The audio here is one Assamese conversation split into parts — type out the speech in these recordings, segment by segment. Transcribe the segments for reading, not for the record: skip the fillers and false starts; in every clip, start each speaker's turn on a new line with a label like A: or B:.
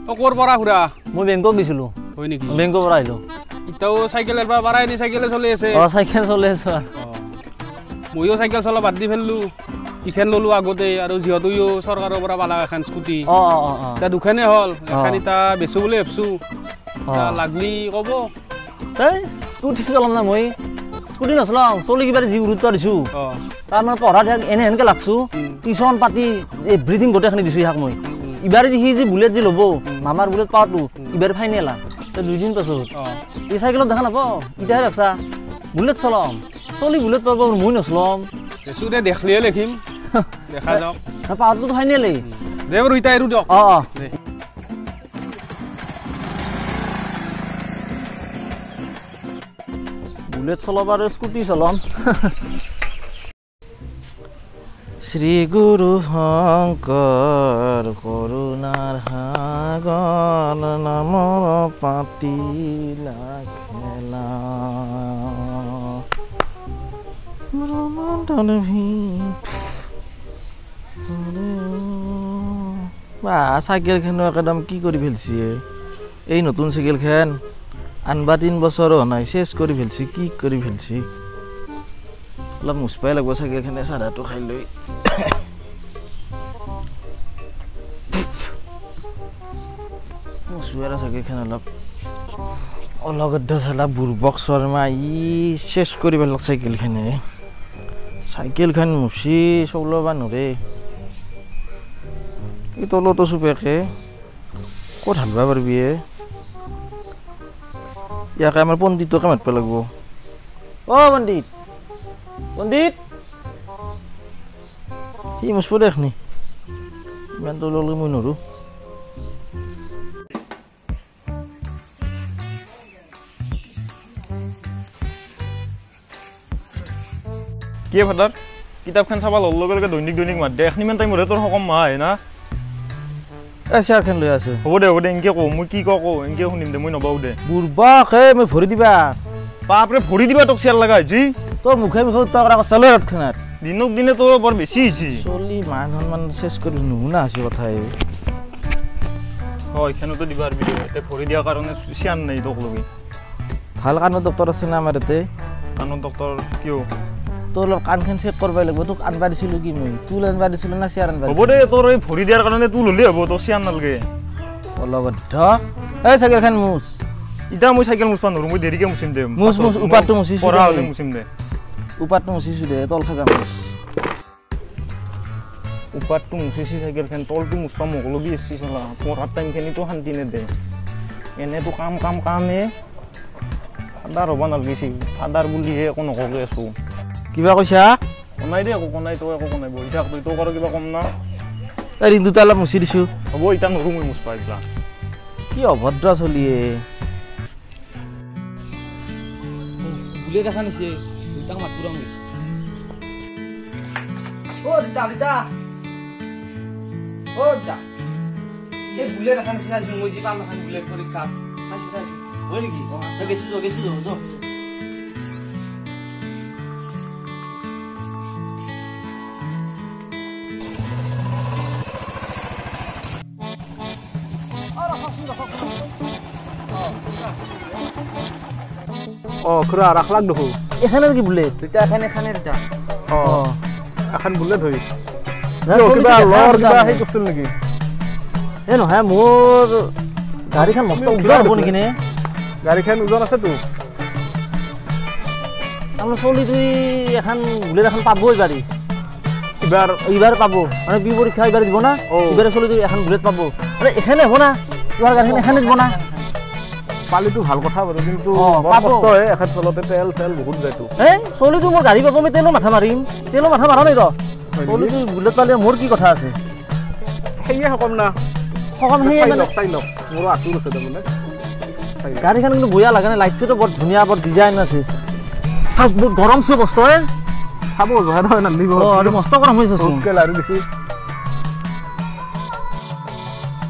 A: ক'ৰ পৰা ঘুৰা
B: মই বেংকক গৈছিলোঁ
A: হয় নেকি
B: বেংকৰ পৰা আহিলোঁ
A: ইতাও চাইকেলৰ পৰা পাৰাই নি চাইকেলে চলি আছে
B: চাইকেল চলি আছো
A: ময়ো চাইকেল চলা বাদ দি ফেললোঁ ইখন ল'লোঁ আগতে আৰু যিহেতুও চৰকাৰৰ পৰা পালা এখন স্কুটি এতিয়া দুখনে হ'ল এখন এতিয়া বেচো বুলি ভাবিছোঁ লাগলি ক'ব
B: এই স্কুটি চলাম না মই স্কুটি নচলাওঁ চলি কিবা যি গুৰুত্ব দিছোঁ তাৰমানে পঢ়াত এনে এনেকৈ লাগছোঁ টিউশ্যন পাতি এভ্ৰিথিং গোটেইখিনি দিছোঁ ইয়াক মই ইবাৰে সি যি বুলেট যি ল'ব মামাৰ বুলেট পাওঁতো ইবাৰে ফাইনেল আৰু 2 দিন পাছত এই চাইকেলত দেখা নাপাওঁ এতিয়াহে ৰাখছা বুলেট চলাম চলি বুলেট পাব মই নচলাম
A: বেচো দে দেখলিয়ে লিখিম দেখা যাওক
B: পাওঁতো ফাইনেলেই
A: দে বাৰু ইটা এৰো দিয়ক
B: বুলেট চলাব আৰু স্কুটি চলাম শ্ৰী গুৰু শংকৰ কৰুণাৰ সাগৰ নামৰ পাতিলা খেলা চাইকেলখনো একদম কি কৰি ফেলছি এই নতুন চাইকেলখন আনবা 3 বছৰ হোৱা নাই চেছ কৰি ফেলছি কি কৰি ফেলছি অলপ মুচপাই লাগব চাইকেলখনে চাদাটো খাই লৈ মুচুৱাৰা চাইকেলখন অলগদ্ধ চালা বুৰবক শৰ্মা ই চেছ কৰি পেলাক চাইকেলখন মুচি চলাব নৰে এই তলতো চুপেকে ক'ত হালবা পাৰবি ইয়াকে আমাৰ পণ্ডিতকে মাতিব লাগিব পণ্ডিত পণ্ডিত সি মুচব দেখনি ইমান তললৈ মই নৰো
C: কি ফাদাৰ কিতাপখন চাবা লগ লগে লগে দৈনিক মাত দে এখন ইমান টাইম তোৰ সকম মাহ আহে না
B: চেয়াৰখন লৈ আছো
C: হ'ব দে এনেকে কওঁ মই কি কওঁ এনেকে শুনিম দে মই নবাও দে
B: বুৰবাক মই ভৰি দিবা
C: বাপৰে ভৰি দিবা তোক চেয়াৰ লগা হৈছে
B: তোৰ মুখে উত্তৰ কৰা চালো ৰথখনত
C: দিনক দিনে তোৰ বৰ বেছি হৈছে
B: চলি মান সন্মান চেছ কৰি নুশুনা হৈছে কথা
C: এইখানতো দিবা পাৰবি এতিয়া ভৰি দিয়াৰ কাৰণে চিয়ান নাই তোক লগি
B: ভাল কাণৰ ডক্টৰ আছে না আমাৰ ইয়াতে
C: কাণৰ ডক্টৰ কিয়
B: তোৰ অলপ কাণখন চেক কৰিব লাগিব তোক আনবা দিছিলোঁ কি মই তুল আনবা দিছিলোঁ না চেয়াৰ আনবা
C: হ'ব দে তোৰ এই ভৰি দিয়াৰ কাৰণে তুল হ'লেই হ'ব তোৰ চেয়াৰ নালাগে
B: অলগদ্ধ এই চাইকেলখন মুচ
C: এতিয়া মই চাইকেল মুচবা নোৱাৰোঁ মই দেৰিকে মুচিম দে
B: মুচ ওপৰটো মুচিছোঁ
C: পৰা হ'লে মুচিম দে
B: ওপৰটো মুচিছোঁ দে তল খাজা মুচ
C: ওপৰটো মুচিছি চাইকেলখন তলটো মুচবা মোক লগি এচি চলা পঢ়াৰ টাইমখিনিতো শান্তি নেদে এনেতো কামে ফাদাৰ হ'ব নালাগিছিল ফাদাৰ বুলিহে একো নকওঁকে আছোঁ
B: কিবা কৈছা
C: নাই দে একো নাই তই একো নাই বহি থাক তই তোক আৰু কিবা কম না
B: ৰিং দুটা অলপ মুচি দিছোঁ
C: হ'ব এতিয়া নৰো মই মুচবা এইবিলাক
B: কি অভদ্ৰ চলিয়ে বুলেট এখন নিছে দুটাক মাত পুৰা মই দিতা এই বুলেট এখন নিচিনা দিছোঁ মই যি পাম এখন বুলেট পৰীক্ষা হয় নেকি গেছিলোঁ
A: খুৰা ৰাখলাক দেখোঁ
B: এখানে কি বুলেট দুটা এখানে দুটা
A: এখন বুলেট হৈ কিবা লৰ কিবা সেই কৰিছিল নেকি
B: এই নহয় মোৰ গাড়ীখন মস্ত উজৰ হ'ব নেকি নে
A: গাড়ীখন ওজন আছেতো
B: আপোনাৰ চলি তুই এখন বুলেট এখন পাবই গাড়ী এইবাৰ পাব মানে বি পৰীক্ষা এইবাৰ দিব না এইবাৰে চলি তুই এখন বুলেট পাব মানে এখানে হ'ব না তোমাৰ গাড়ীখন এখানে দিব না
A: পালিটো ভাল কথা বাৰু কিন্তু কষ্ট হয় এখন চলতে তেল বহুত যায়তো
B: চলিটো মোৰ গাড়ী পাব মই তেলো মাথা মাৰিম তেলো মাথা মাৰা নাই ৰ চলিটো বুলেট পালে মোৰ কি কথা আছে
A: সেয়ে সকম না
B: সকম সেয়ে মানে
A: চাই লওক মোৰো আঁতুৰ আছে তাৰমানে
B: গাড়ীখন কিন্তু বঢ়িয়া লাগে নে লাইটটো বৰ ধুনীয়া বৰ ডিজাইন আছে বহুত গৰম চো বস্তু
A: চাব জহা নহয় নালিব
B: আৰু মস্ত গৰম হৈছে
A: চোকে লাৰি দিছি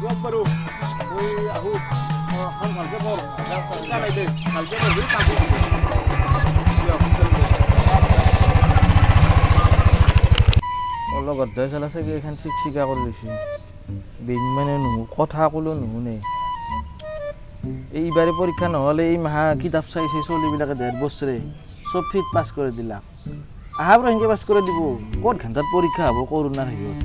A: দিয়ক বাৰু মই আহো ভালকে কৰ চিন্তা নাই দে ভালকে কৰি
B: অলপ অধ্যায় চলাছে কি এখন চিকা কৰি লৈছে বেইমানে নহু কথা ক'লেও নুশুনে এইবাৰে পৰীক্ষা নহ'লে এই মাহা কিতাপ চাইছে চলিবিলাকে 1.5 বছৰে চব ফ্ৰীত পাছ কৰি দিলাক আহা পৰা সেনেকৈ পাছ কৰি দিব ক'ত ঘণ্টাত পৰীক্ষা হ'ব কৰোণাৰ হেৰিত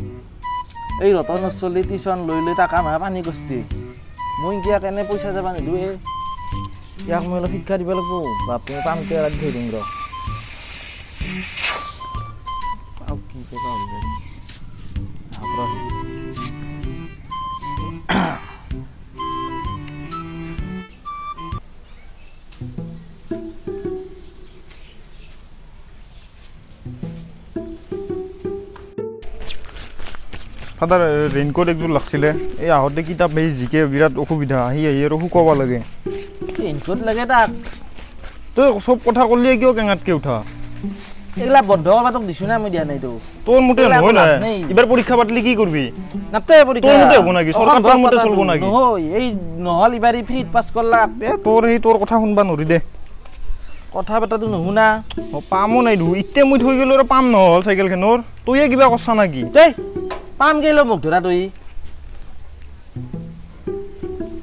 B: এই ৰতনৰ চলি টিউশ্যন লৈ টাকা মাহা পানী কস্তি মই কিয়াক এনে পইচা যাবা নিদিওঁ ইয়াক মই অলপ শিক্ষা দিব লাগিব বাপে পামকে ৰাখি থৈ দিম ৰ কি কথা
C: ফাদাৰ ৰেইনকোট একযোৰ লাগছিলে এই আহোঁতে কিতাপ এই জিকে বিৰাট অসুবিধা আহি আৰু শুকাব লাগে
B: ৰেইনকোট লাগে তাক
C: তই চব কথা ক'লি কিয় কেঙাতকৈ উঠা
B: এইগিলা বন্ধ কৰিব তোক দিছোঁ না মই দিয়া নাই তো
C: তোৰ মতে নহয় না এইবাৰ পৰীক্ষা পাতিলে কি কৰিবি
B: নাপতে পৰীক্ষা
C: তোৰ মতে হ'ব নেকি চৰকাৰ তোৰ মতে চলিব নেকি
B: নহয় এই নহ'ল এইবাৰ ফ্ৰীত পাছ কৰলাক
C: তোৰ কথা শুনবা নৰি দে
B: কথা পতাটো নুশুনা
C: পামো নাই দু ইতে মই থৈ গ'লো আৰু পাম নহ'ল চাইকেলখনৰ তইয়ে কিবা কৰছা নেকি
B: দেই পাম গেলো মোক ধৰা তই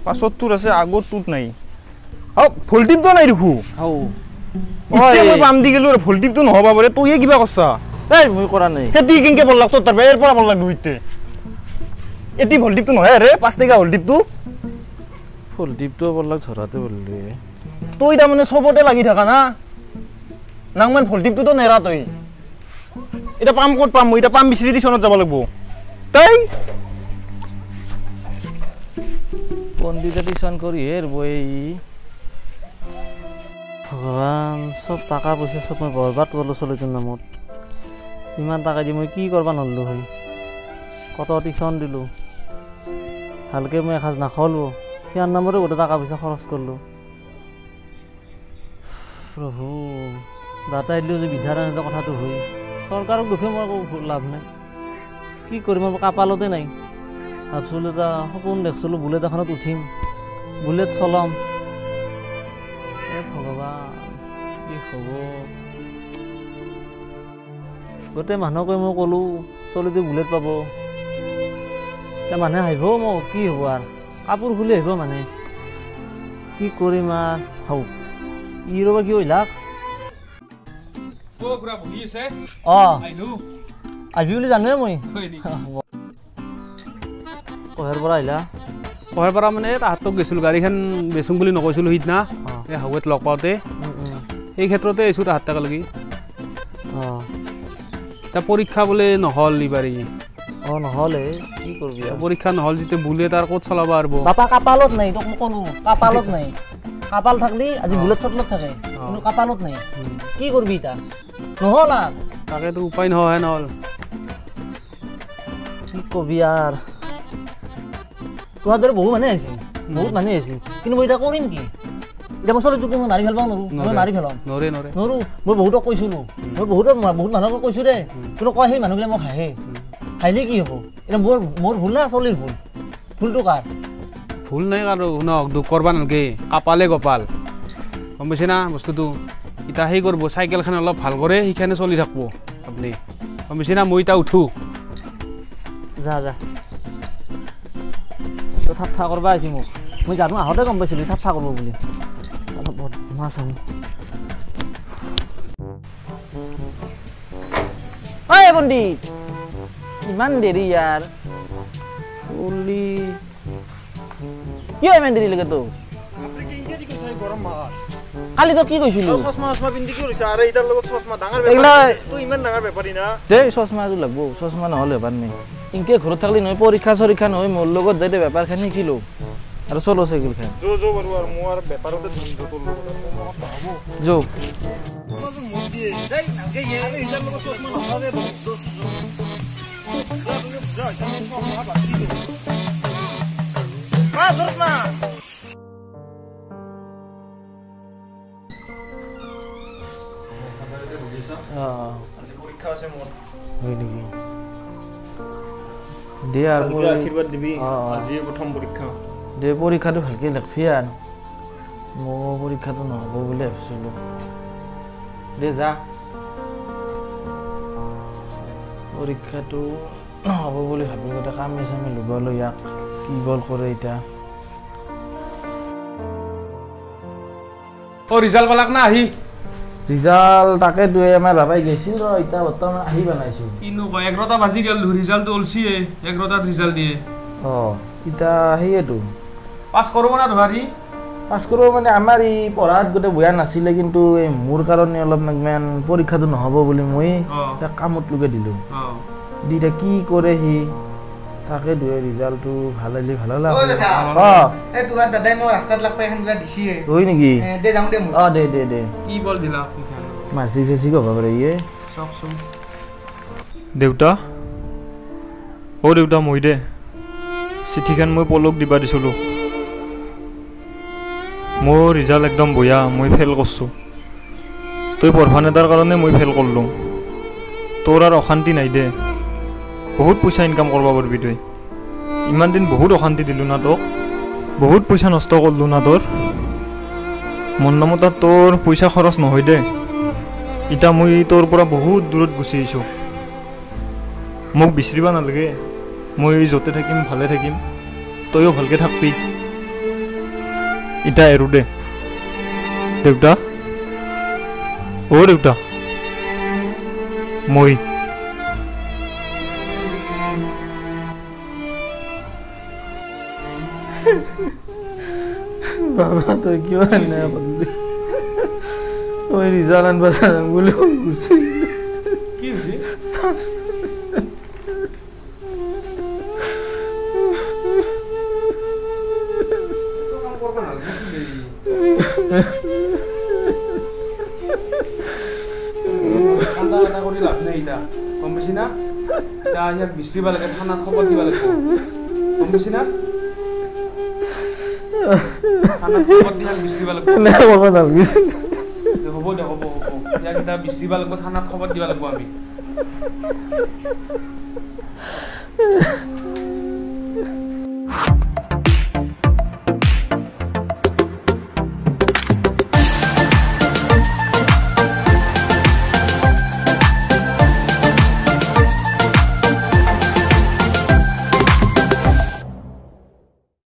C: পাছত তোৰ আছে আগত তোত নাই ভল্টিপটো নাই দেখো ইতে মই পাম দি গেলো ভল্টিপটো নহবা পাৰে তইয়ে কিবা কৰছা
B: এই মই কৰা নাই
C: খেতি কেনেকে পঢ়লাক তোৰ তাৰ এৰ পৰা পঢ়লাক দুইতে এটি ভল্টিপটো নহয় ৰে 5 টকা
B: ভল্টিপটো পঢ়লাক ধৰাতে বললি
C: তই তাৰমানে চবতে লাগি থাকা না নাংমান ভল্টিপটোতো নেৰা তই এটা পাম ক'ত পাম মই এটা পাম বিচাৰি টিউশ্যনত যাব লাগিব তাই
B: পণ্ডিতে টিউশ্যন কৰি হেৰ বই ভগৱান চব টকা পইচা চব মই বৰবাদ কৰিলোঁ চলিটোৰ নামত ইমান টকা দি মই কি কৰিব নোৱাৰিলোঁ হয় কত টিউশ্যন দিলোঁ ভালকৈ মই এসাঁজ নাখালোঁ সিয়াৰ নামতে গোটেই টকা পইচা খৰচ কৰিলোঁ প্ৰভু দাতাই দিলোঁ যে বিধাৰ এনেকুৱা কথাটো হয় চৰকাৰক দুখে মই একো লাভ নাই কি কৰিম মই কাপালতে নাই ভাবছিলোঁ এটা সপোন দেখিছিলোঁ বুলেট এখনত উঠিম বুলেট চলাম ভগৱান কি হ'ব গোটেই মানুহকে মই ক'লোঁ চলিটো বুলেট পাব এতিয়া মানুহে আহিব মোক কি হ'ব আৰু কাপোৰ খুলি আহিব মানে কি কৰিম আৰু হওক ই ৰ'বা কি হৈলাক আহিবি বুলি জানোৱে মই কহেৰ পৰা আহিলা
A: কহেৰ পৰা মানে তাহাঁতক গৈছিলোঁ গাড়ীখন বেচোঁ বুলি নকৈছিলোঁ সিদিনা এই হাৱেত লগ পাওঁতে সেই ক্ষেত্ৰতে আহিছোঁ তাহাঁত একেলগে এতিয়া পৰীক্ষা বোলে নহ'ল এইবাৰী
B: নহ'লে কি কৰিবি
A: পৰীক্ষা নহ'ল যেতিয়া বুলেট আৰু ক'ত চলাব পাৰিব
B: বাপা কাপালত নাই তোক মই ক'লোঁ কাপালত নাই কাপাল থাকলি আজি বুলেট চটলত থাকে কিন্তু কাপালত নাই কি কৰিবি এতিয়া নহ'ল আৰু
A: তাকেতো উপায় নহয় নহ'ল
B: কি কবি আৰু তোমাৰ দৰে বহু মানুহ আহিছিল বহুত মানুহ আহিছিল কিন্তু মই এতিয়া কৰিম কি এতিয়া মই চলিটোক মই মাৰি পেলাব নোৱাৰোঁ মই মাৰি পেলাম নোৱাৰোঁ মই বহুতক কৈছিলোঁ মই বহুত মানুহক কৈছোঁ দে কিন্তু কয় সেই মানুহবিলাক মোক হাঁহে হাঁহিলে কি হ'ব এতিয়া মোৰ ভুল না চলিৰ ভুল ভুলটো কাৰ
A: ভুল নাই আৰু শুনক দুখ কৰিব নালাগে কাপালে কপাল গম পাইছে না বস্তুটো এতিয়া সেই কৰিব চাইকেলখন অলপ ভাল কৰে সেইখানে চলি থাকিব আপুনি গম পাইছে না মই এতিয়া উঠোঁ
B: যা ঠাট্টা কৰিব আহিছে মোক মই জানো আহোঁতে গম পাইছিলোঁ ঠাট্টা কৰিব বুলি অলপ বহুত মাছ আহোঁ ঐ পণ্ডিত ইমান দেৰি ইয়াৰ চলি কিয় ইমান দেৰি লাগে তো কালি তো কি কৈছিলো চশমা পিন্ধি কি কৰিছা আৰু ইটাৰ লগত চশমা ডাঙৰ বেপাৰ তুই ইমান ডাঙৰ বেপাৰী না দে চশমা এযোৰ লাগব চশমা নহ'লে বেপাৰ নাই ইনকে ঘৰত থাকলি নহয় পৰীক্ষা চৰীক্ষা নহয় মোৰ লগত যাইতে বেপাৰখান শিকিলো আৰু চলো চাইকেলখান যো বাৰু আৰু মোৰ বেপাৰতে যো দে পৰীক্ষাটো ভালকে লিখবি আৰু মোৰ পৰীক্ষাটো নহ'ব বুলি ভাবিছিলোঁ দে যা পৰীক্ষাটো নহ'ব বুলি ভাবি গোটেই কামি চামি লগালোঁ ইয়াক কি গ'ল কৰে এতিয়া
A: ৰিজাল্ট পালাক না আহি
B: ৰিজাল্ট তাকে দুয়ে আমাৰ বাবাই গৈছিল ৰ এতিয়া বৰ্তমান আহি বনাইছোঁ
A: কিনো কয় 11টা বাজি গ'ল ৰিজাল্টটো ওলছিয়ে 11টাত ৰিজাল্ট দিয়ে
B: এতিয়া সেয়েতো
A: পাছ কৰিব না ধৰি
B: পাছ কৰিব মানে আমাৰ এই পঢ়াত গোটেই বেয়া নাছিলে কিন্তু এই মোৰ কাৰণে অলপ ইমান পৰীক্ষাটো নহ'ব বুলি মই এতিয়া কামত লগাই দিলোঁ দি এতিয়া কি কৰে সি তাকে দুয়ে ৰিজাল্টটো ভাল হ'লে ভাল হ'লে
D: তোমাৰ দাদাই মই ৰাস্তাত লগ পাই এখন কিবা দিছিয়ে
B: হয় নেকি
D: দে যাওঁ দে মোৰ
B: দে
A: কি বল দিলা
B: মাৰ্চি ফেচি ক'ব পাৰে ইয়ে
A: চাওকচোন
C: দেউতা দেউতা মই দে চিঠিখন মই পলক দিবা দিছিলোঁ মোৰ ৰিজাল্ট একদম বেয়া মই ফেইল কৰিছোঁ তই পঢ়া নেতাৰ কাৰণে মই ফেইল কৰিলোঁ তোৰ আৰু অশান্তি নাই দে বহুত পইচা ইনকাম কৰিব পাৰিবি তই ইমান দিন বহুত অশান্তি দিলোঁ না তোক বহুত পইচা নষ্ট কৰিলোঁ না তোৰ মোৰ নামত তোৰ পইচা খৰচ নহয় দে এতিয়া মই তোৰ পৰা বহুত দূৰত গুচি আহিছোঁ মোক বিচাৰিব নালাগে মই য'তে থাকিম ভালে থাকিম তইও ভালকৈ থাকবি এতিয়া এৰো দে দেউতা দেউতা মই
B: বাবা তই কিয় এনে পালি মই ৰিজাল্ট আনব জানো বুলি গুচি
A: কি হৈছে ঠাণ্ডা কৰি লাভ নাই এতিয়া গম পাইছি না এতিয়া ইয়াক বিচাৰিব লাগে থানাত খবৰ দিব লাগিব গম পাইছি না থানাত খবৰ দি ইয়াক বিচাৰিব লাগিব হ'ব দে হ'ব ইয়াক এতিয়া বিচাৰিব লাগিব থানাত খবৰ দিব লাগিব আমি